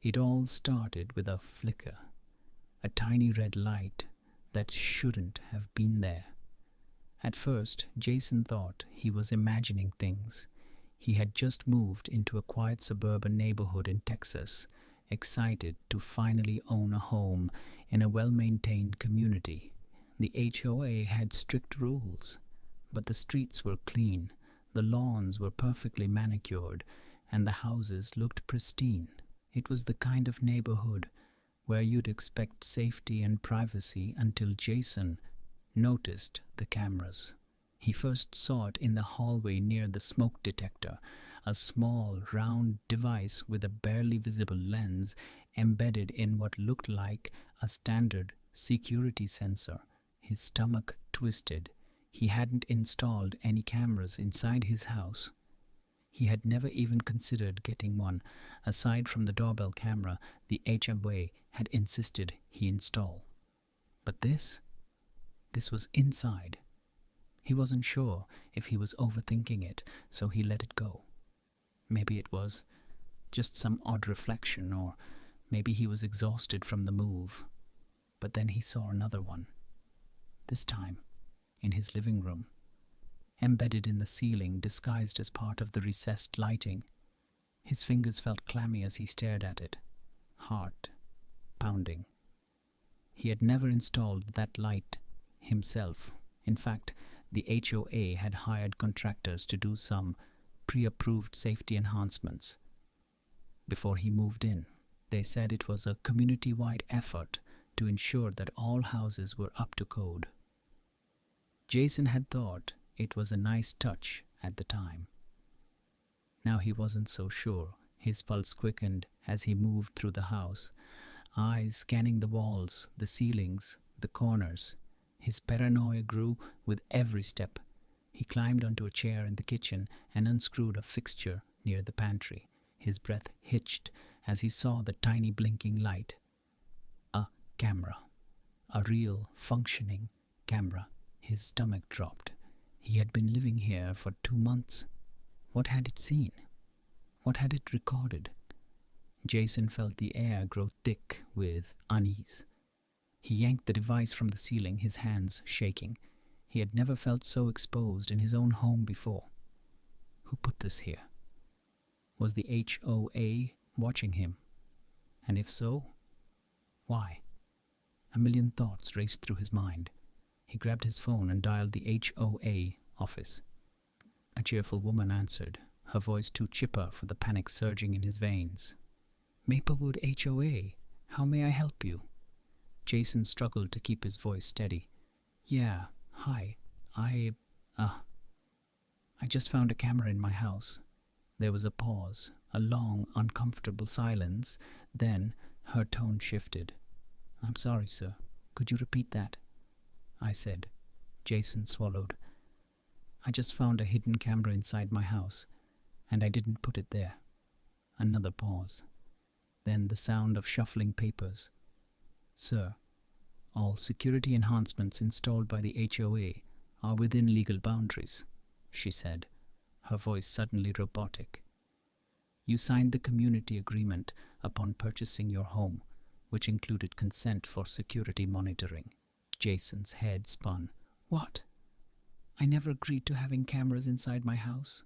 It all started with a flicker, a tiny red light that shouldn't have been there. At first, Jason thought he was imagining things. He had just moved into a quiet suburban neighborhood in Texas, excited to finally own a home in a well-maintained community. The HOA had strict rules, but the streets were clean, the lawns were perfectly manicured, and the houses looked pristine. It was the kind of neighborhood where you'd expect safety and privacy until Jason noticed the cameras. He first saw it in the hallway near the smoke detector, a small, round device with a barely visible lens embedded in what looked like a standard security sensor. His stomach twisted. He hadn't installed any cameras inside his house. He had never even considered getting one. Aside from the doorbell camera, the HOA had insisted he install. But this was inside. He wasn't sure if he was overthinking it, so he let it go. Maybe it was just some odd reflection, or maybe he was exhausted from the move. But then he saw another one. This time, in his living room, embedded in the ceiling, disguised as part of the recessed lighting. His fingers felt clammy as he stared at it, heart pounding. He had never installed that light himself. In fact, the HOA had hired contractors to do some pre-approved safety enhancements before he moved in. They said it was a community-wide effort to ensure that all houses were up to code. Jason had thought it was a nice touch at the time. Now he wasn't so sure. His pulse quickened as he moved through the house, eyes scanning the walls, the ceilings, the corners. His paranoia grew with every step. He climbed onto a chair in the kitchen and unscrewed a fixture near the pantry. His breath hitched as he saw the tiny blinking light. A camera. A real, functioning camera. His stomach dropped. He had been living here for 2 months. What had it seen? What had it recorded? Jason felt the air grow thick with unease. He yanked the device from the ceiling, his hands shaking. He had never felt so exposed in his own home before. Who put this here? Was the HOA watching him? And if so, why? A million thoughts raced through his mind. He grabbed his phone and dialed the HOA office. A cheerful woman answered, her voice too chipper for the panic surging in his veins. Maplewood HOA, how may I help you? Jason struggled to keep his voice steady. Yeah, hi. I just found a camera in my house. There was a pause, a long, uncomfortable silence. Then her tone shifted. I'm sorry, sir. Could you repeat that? I said. Jason swallowed. I just found a hidden camera inside my house, and I didn't put it there. Another pause. Then the sound of shuffling papers. Sir, all security enhancements installed by the HOA are within legal boundaries, she said, her voice suddenly robotic. You signed the community agreement upon purchasing your home, which included consent for security monitoring. Jason's head spun. What? I never agreed to having cameras inside my house.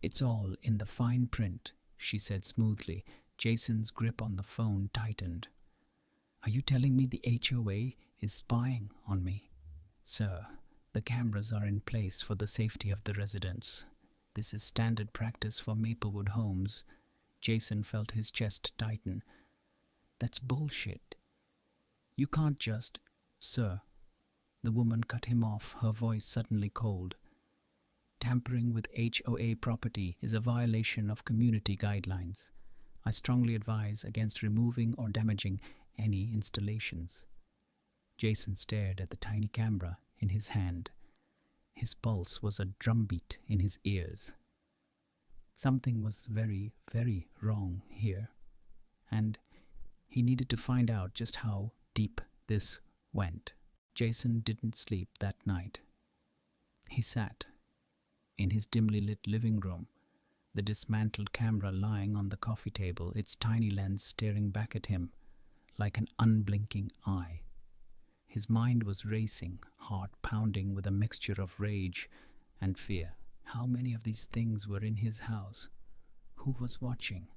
It's all in the fine print, she said smoothly. Jason's grip on the phone tightened. Are you telling me the HOA is spying on me? Sir, the cameras are in place for the safety of the residents. This is standard practice for Maplewood homes. Jason felt his chest tighten. That's bullshit. You can't just... Sir, the woman cut him off, her voice suddenly cold. Tampering with HOA property is a violation of community guidelines. I strongly advise against removing or damaging any installations. Jason stared at the tiny camera in his hand. His pulse was a drumbeat in his ears. Something was very, very wrong here, and he needed to find out just how deep this went. Jason didn't sleep that night. He sat in his dimly lit living room, the dismantled camera lying on the coffee table, its tiny lens staring back at him like an unblinking eye. His mind was racing, heart pounding with a mixture of rage and fear. How many of these things were in his house? Who was watching?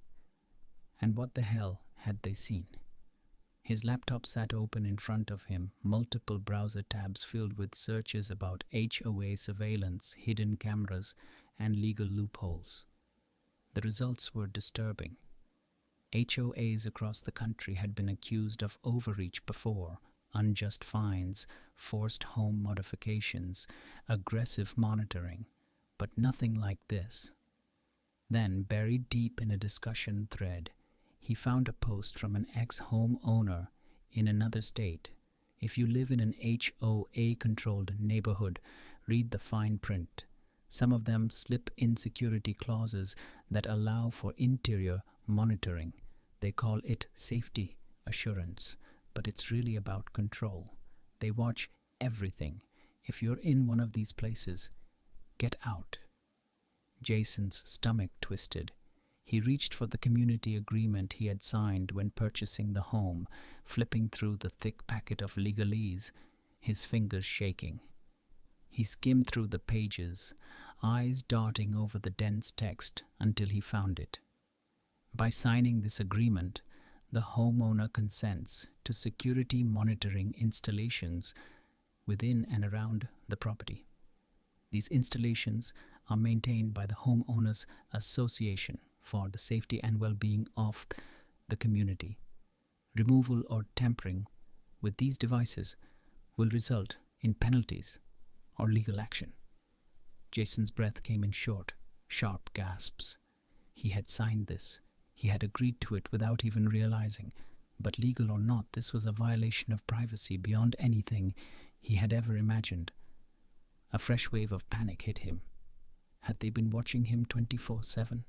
And what the hell had they seen? His laptop sat open in front of him, multiple browser tabs filled with searches about HOA surveillance, hidden cameras, and legal loopholes. The results were disturbing. HOAs across the country had been accused of overreach before: unjust fines, forced home modifications, aggressive monitoring, but nothing like this. Then, buried deep in a discussion thread, he found a post from an ex-homeowner in another state. If you live in an HOA-controlled neighborhood, read the fine print. Some of them slip in security clauses that allow for interior monitoring. They call it safety assurance, but it's really about control. They watch everything. If you're in one of these places, get out. Jason's stomach twisted. He reached for the community agreement he had signed when purchasing the home, flipping through the thick packet of legalese, his fingers shaking. He skimmed through the pages, eyes darting over the dense text until he found it. By signing this agreement, the homeowner consents to security monitoring installations within and around the property. These installations are maintained by the Homeowners Association for the safety and well-being of the community. Removal or tampering with these devices will result in penalties or legal action. Jason's breath came in short, sharp gasps. He had signed this. He had agreed to it without even realizing. But legal or not, this was a violation of privacy beyond anything he had ever imagined. A fresh wave of panic hit him. Had they been watching him 24/7?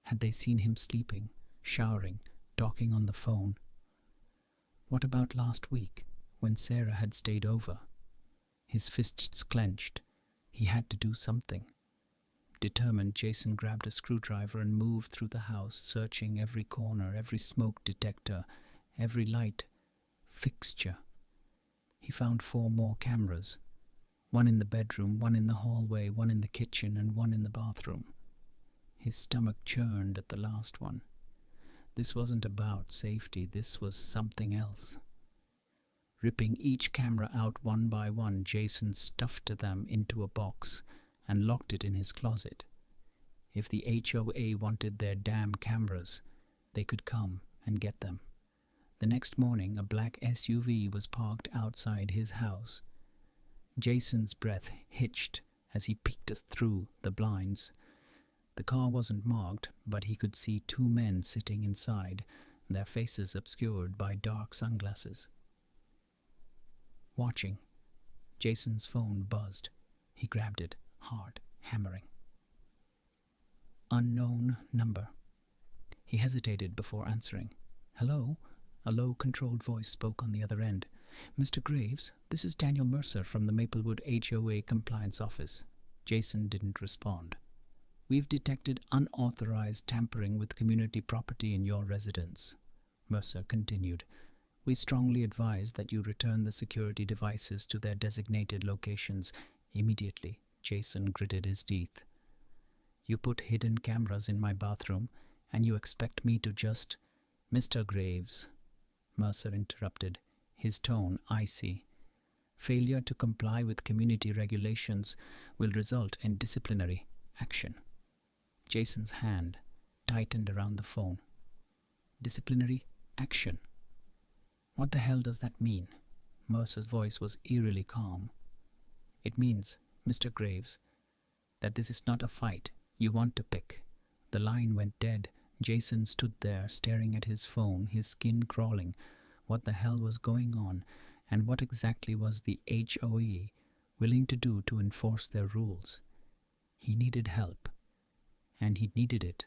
Had they seen him sleeping, showering, talking on the phone? What about last week, when Sarah had stayed over? His fists clenched. He had to do something. Determined, Jason grabbed a screwdriver and moved through the house, searching every corner, every smoke detector, every light fixture. He found 4 more cameras. One in the bedroom, one in the hallway, one in the kitchen, and one in the bathroom. His stomach churned at the last one. This wasn't about safety, this was something else. Ripping each camera out one by one, Jason stuffed them into a box and locked it in his closet. If the HOA wanted their damn cameras, they could come and get them. The next morning, a black SUV was parked outside his house. Jason's breath hitched as he peeked through the blinds. The car wasn't marked, but he could see 2 men sitting inside, their faces obscured by dark sunglasses. Watching. Jason's phone buzzed. He grabbed it, hard, hammering. Unknown number. He hesitated before answering. "Hello?" A low, controlled voice spoke on the other end. "Mr. Graves, this is Daniel Mercer from the Maplewood HOA Compliance Office." Jason didn't respond. "We've detected unauthorized tampering with community property in your residence," Mercer continued. "We strongly advise that you return the security devices to their designated locations immediately." Jason gritted his teeth. "You put hidden cameras in my bathroom, and you expect me to just—" "Mr. Graves," Mercer interrupted, his tone icy. "Failure to comply with community regulations will result in disciplinary action." Jason's hand tightened around the phone. Disciplinary action? What the hell does that mean? Mercer's voice was eerily calm. "It means, Mr. Graves, that this is not a fight you want to pick." The line went dead. Jason stood there, staring at his phone, his skin crawling. What the hell was going on, and what exactly was the HOA willing to do to enforce their rules? He needed help, and he needed it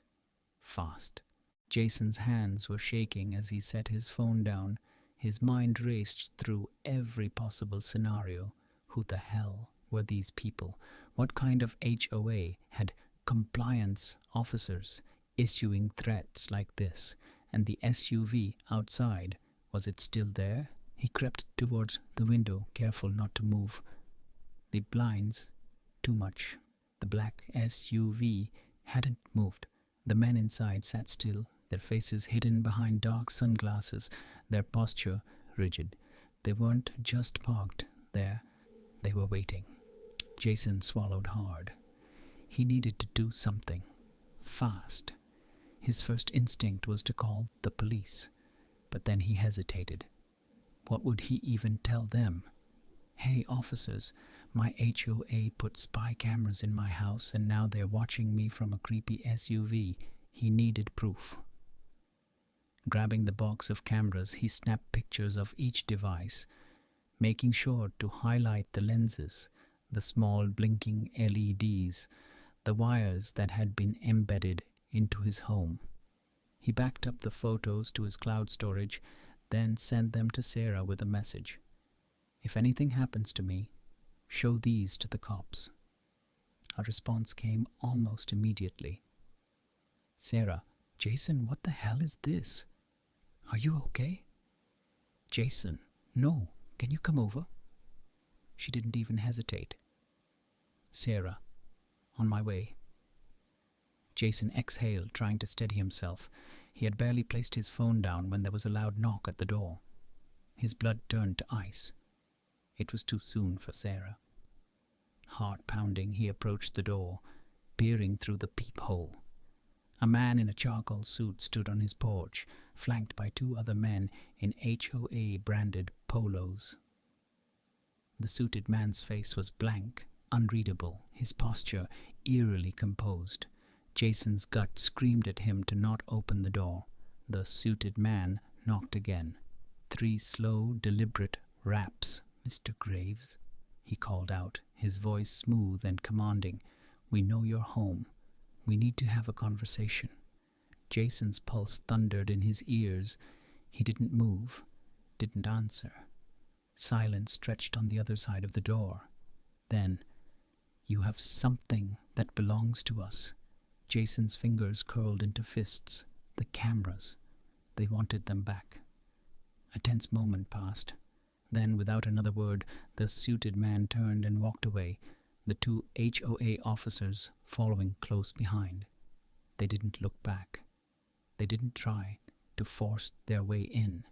fast. Jason's hands were shaking as he set his phone down. His mind raced through every possible scenario. Who the hell were these people? What kind of HOA had compliance officers issuing threats like this, and the SUV outside, was it still there? He crept towards the window, careful not to move the blinds too much. The black SUV hadn't moved. The men inside sat still, their faces hidden behind dark sunglasses, their posture rigid. They weren't just parked there, they were waiting. Jason swallowed hard. He needed to do something. Fast. His first instinct was to call the police, but then he hesitated. What would he even tell them? "Hey, officers, my HOA put spy cameras in my house and now they're watching me from a creepy SUV." He needed proof. Grabbing the box of cameras, he snapped pictures of each device, making sure to highlight the lenses, the small blinking LEDs, the wires that had been embedded into his home. He backed up the photos to his cloud storage, then sent them to Sarah with a message. "If anything happens to me, show these to the cops." A response came almost immediately. "Sarah, Jason, what the hell is this? Are you okay?" "Jason, no. Can you come over?" She didn't even hesitate. "Sarah, on my way." Jason exhaled, trying to steady himself. He had barely placed his phone down when there was a loud knock at the door. His blood turned to ice. It was too soon for Sarah. Heart pounding, he approached the door, peering through the peephole. A man in a charcoal suit stood on his porch, flanked by two other men in HOA-branded polos. The suited man's face was blank, unreadable, his posture eerily composed. Jason's gut screamed at him to not open the door. The suited man knocked again. 3 slow, deliberate raps. "Mr. Graves," he called out, his voice smooth and commanding. "We know you're home. We need to have a conversation." Jason's pulse thundered in his ears. He didn't move, didn't answer. Silence stretched on the other side of the door. Then, "You have something that belongs to us." Jason's fingers curled into fists. The cameras. They wanted them back. A tense moment passed. Then, without another word, the suited man turned and walked away, the 2 HOA officers following close behind. They didn't look back. They didn't try to force their way in.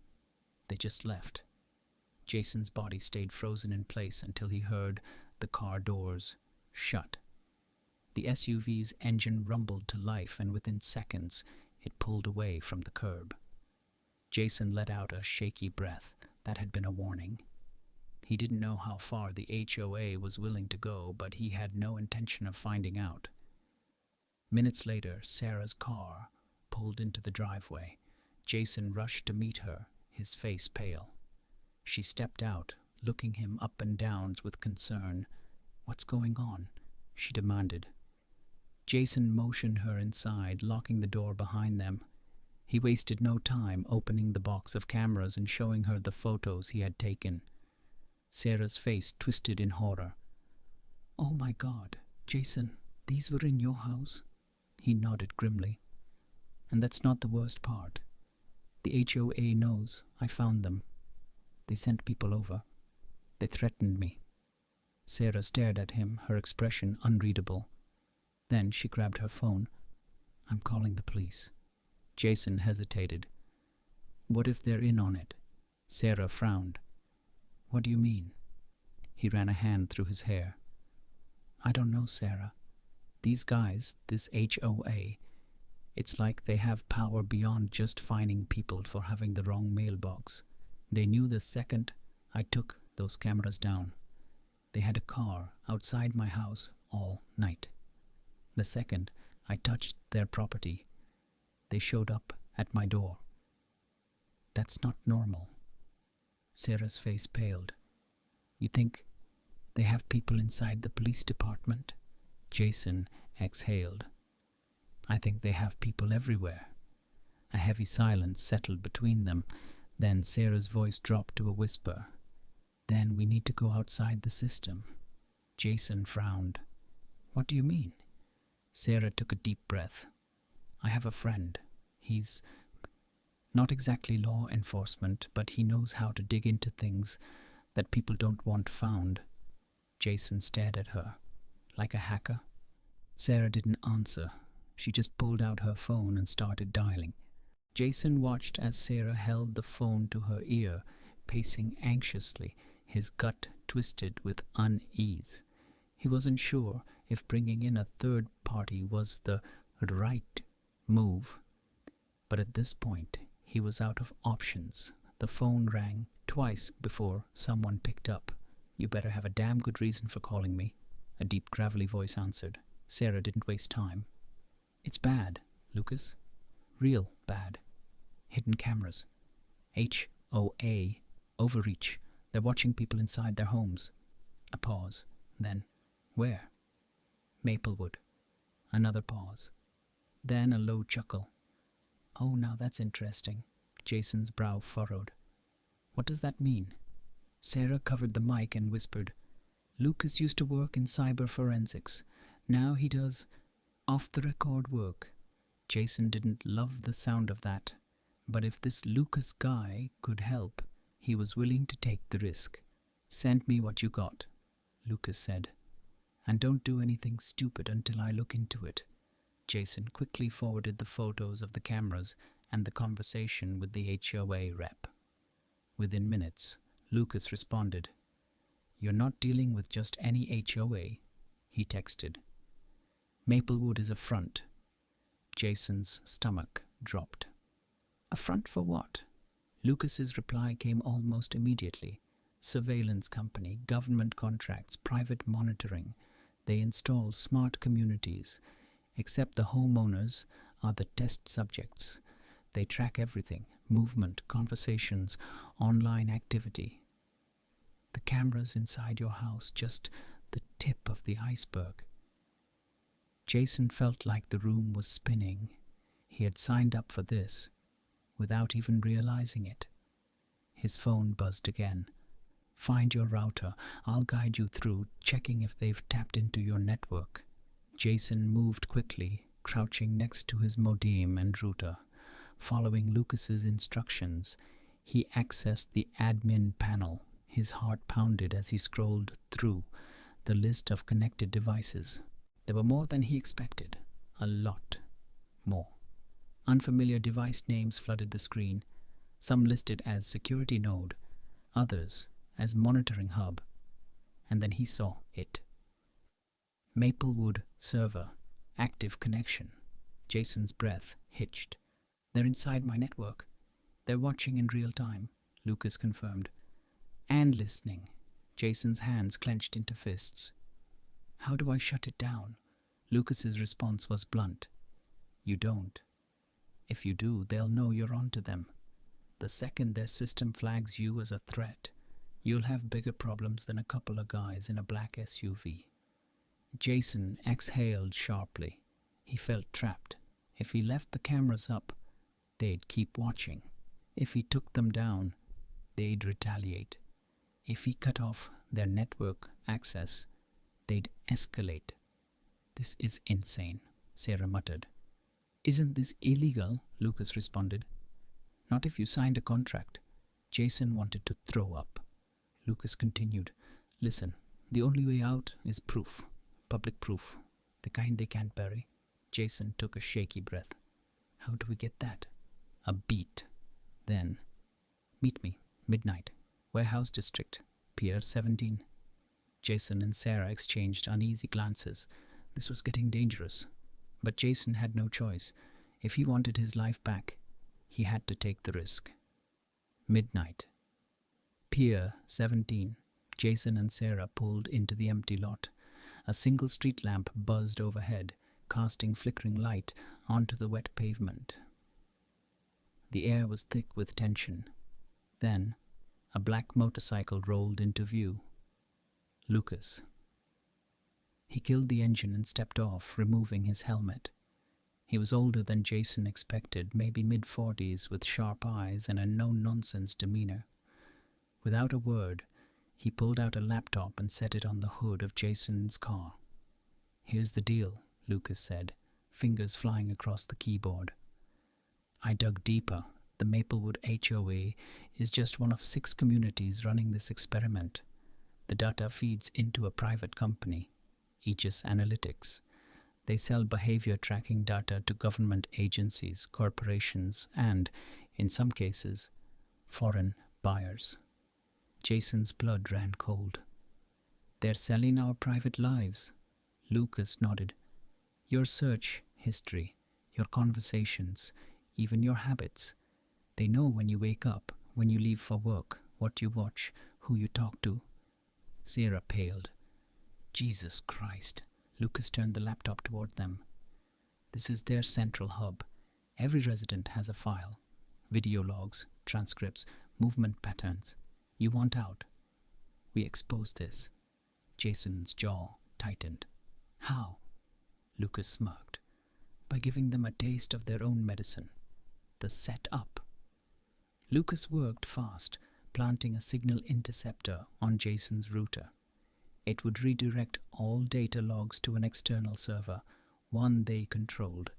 They just left. Jason's body stayed frozen in place until he heard the car doors shut. The SUV's engine rumbled to life, and within seconds it pulled away from the curb. Jason let out a shaky breath. That had been a warning. He didn't know how far the HOA was willing to go, but he had no intention of finding out. Minutes later, Sarah's car pulled into the driveway. Jason rushed to meet her, his face pale. She stepped out, looking him up and down with concern. "What's going on?" she demanded. Jason motioned her inside, locking the door behind them. He wasted no time opening the box of cameras and showing her the photos he had taken. Sarah's face twisted in horror. "Oh my God, Jason, these were in your house?" He nodded grimly. "And that's not the worst part. The HOA knows I found them. They sent people over. They threatened me." Sarah stared at him, her expression unreadable. Then she grabbed her phone. "I'm calling the police." Jason hesitated. "What if they're in on it?" Sarah frowned. "What do you mean?" He ran a hand through his hair. "I don't know, Sarah. These guys, this HOA, it's like they have power beyond just fining people for having the wrong mailbox. They knew the second I took those cameras down. They had a car outside my house all night. The second I touched their property, they showed up at my door. That's not normal." Sarah's face paled. "You think they have people inside the police department?" Jason exhaled. "I think they have people everywhere." A heavy silence settled between them. Then Sarah's voice dropped to a whisper. "Then we need to go outside the system." Jason frowned. "What do you mean?" Sarah took a deep breath. I have a friend. He's not exactly law enforcement, but he knows how to dig into things that people don't want found. Jason stared at her. Like a hacker? Sarah didn't answer. She just pulled out her phone and started dialing. Jason watched as Sarah held the phone to her ear, pacing anxiously, his gut twisted with unease. He wasn't sure if bringing in a third party was the right move, but at this point, he was out of options. The phone rang twice before someone picked up. You better have a damn good reason for calling me, a deep, gravelly voice answered. Sarah didn't waste time. It's bad, Lucas. Real bad. Hidden cameras. HOA. Overreach. They're watching people inside their homes. A pause. Then, where? Maplewood. Another pause. Then a low chuckle. Oh, now that's interesting. Jason's brow furrowed. What does that mean? Sarah covered the mic and whispered, Lucas used to work in cyber forensics. Now he does off-the-record work. Jason didn't love the sound of that, but if this Lucas guy could help, he was willing to take the risk. Send me what you got, Lucas said. And don't do anything stupid until I look into it. Jason quickly forwarded the photos of the cameras and the conversation with the HOA rep. Within minutes, Lucas responded. You're not dealing with just any HOA, he texted. Maplewood is a front. Jason's stomach dropped. A front for what? Lucas's reply came almost immediately. Surveillance company, government contracts, private monitoring. They install smart communities. Except the homeowners are the test subjects. They track everything, movement, conversations, online activity. The cameras inside your house, just the tip of the iceberg. Jason felt like the room was spinning. He had signed up for this, without even realizing it. His phone buzzed again. Find your router. I'll guide you through, checking if they've tapped into your network. Jason moved quickly, crouching next to his modem and router. Following Lucas's instructions, he accessed the admin panel. His heart pounded as he scrolled through the list of connected devices. There were more than he expected. A lot more. Unfamiliar device names flooded the screen, some listed as security node, others as monitoring hub. And then he saw it. Maplewood server, active connection. Jason's breath hitched. They're inside my network. They're watching in real time, Lucas confirmed. And listening. Jason's hands clenched into fists. How do I shut it down? Lucas's response was blunt. You don't. If you do, they'll know you're onto them. The second their system flags you as a threat, you'll have bigger problems than a couple of guys in a black SUV. Jason exhaled sharply. He felt trapped. If he left the cameras up, they'd keep watching. If he took them down, they'd retaliate. If he cut off their network access, they'd escalate. This is insane, Sarah muttered. Isn't this illegal? Lucas responded. Not if you signed a contract. Jason wanted to throw up. Lucas continued. Listen, the only way out is proof. Public proof. The kind they can't bury. Jason took a shaky breath. How do we get that? A beat. Then, meet me, midnight. Warehouse District, Pier 17. Jason and Sarah exchanged uneasy glances. This was getting dangerous. But Jason had no choice. If he wanted his life back, he had to take the risk. Midnight. Pier 17. Jason and Sarah pulled into the empty lot. A single street lamp buzzed overhead, casting flickering light onto the wet pavement. The air was thick with tension. Then, a black motorcycle rolled into view. Lucas. He killed the engine and stepped off, removing his helmet. He was older than Jason expected, maybe mid-40s, with sharp eyes and a no-nonsense demeanor. Without a word, he pulled out a laptop and set it on the hood of Jason's car. Here's the deal, Lucas said, fingers flying across the keyboard. I dug deeper. The Maplewood HOA is just one of 6 communities running this experiment. The data feeds into a private company, Aegis Analytics. They sell behavior tracking data to government agencies, corporations, and, in some cases, foreign buyers. Jason's blood ran cold. They're selling our private lives. Lucas nodded. Your search history, your conversations, even your habits. They know when you wake up, when you leave for work, what you watch, who you talk to. Sarah paled. Jesus Christ. Lucas turned the laptop toward them. This is their central hub. Every resident has a file. Video logs, transcripts, movement patterns. You want out? We expose this. Jason's jaw tightened. How? Lucas smirked. By giving them a taste of their own medicine. The setup. Lucas worked fast, planting a signal interceptor on Jason's router. It would redirect all data logs to an external server, one they controlled.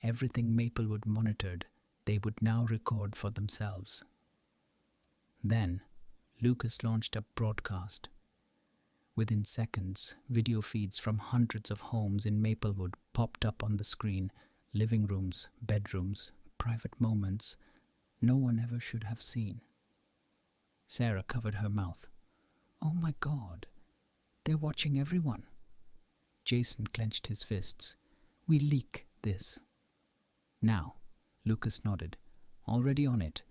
Everything Maplewood monitored, they would now record for themselves. Then, Lucas launched a broadcast. Within seconds, video feeds from hundreds of homes in Maplewood popped up on the screen. Living rooms, bedrooms, private moments no one ever should have seen. Sarah covered her mouth. Oh my God, they're watching everyone. Jason clenched his fists. We leak this. Now, Lucas nodded. Already on it.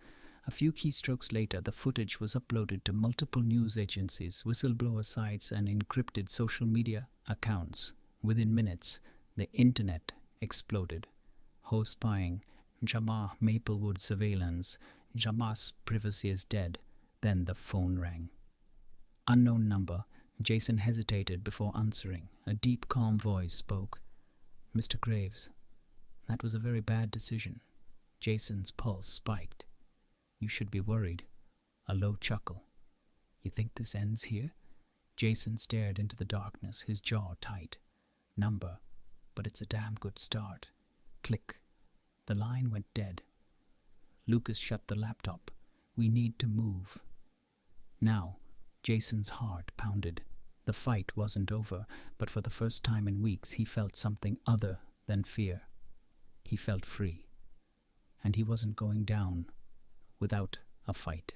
A few keystrokes later, the footage was uploaded to multiple news agencies, whistleblower sites, and encrypted social media accounts. Within minutes, the internet exploded. Ho spying, Jamar Maplewood surveillance, Jamar's privacy is dead. Then the phone rang. Unknown number. Jason hesitated before answering. A deep, calm voice spoke. Mr. Graves, that was a very bad decision. Jason's pulse spiked. You should be worried. A low chuckle. You think this ends here? Jason stared into the darkness, his jaw tight. Number, but it's a damn good start. Click. The line went dead. Lucas shut the laptop. We need to move. Now, Jason's heart pounded. The fight wasn't over, but for the first time in weeks he felt something other than fear. He felt free. And he wasn't going down without a fight.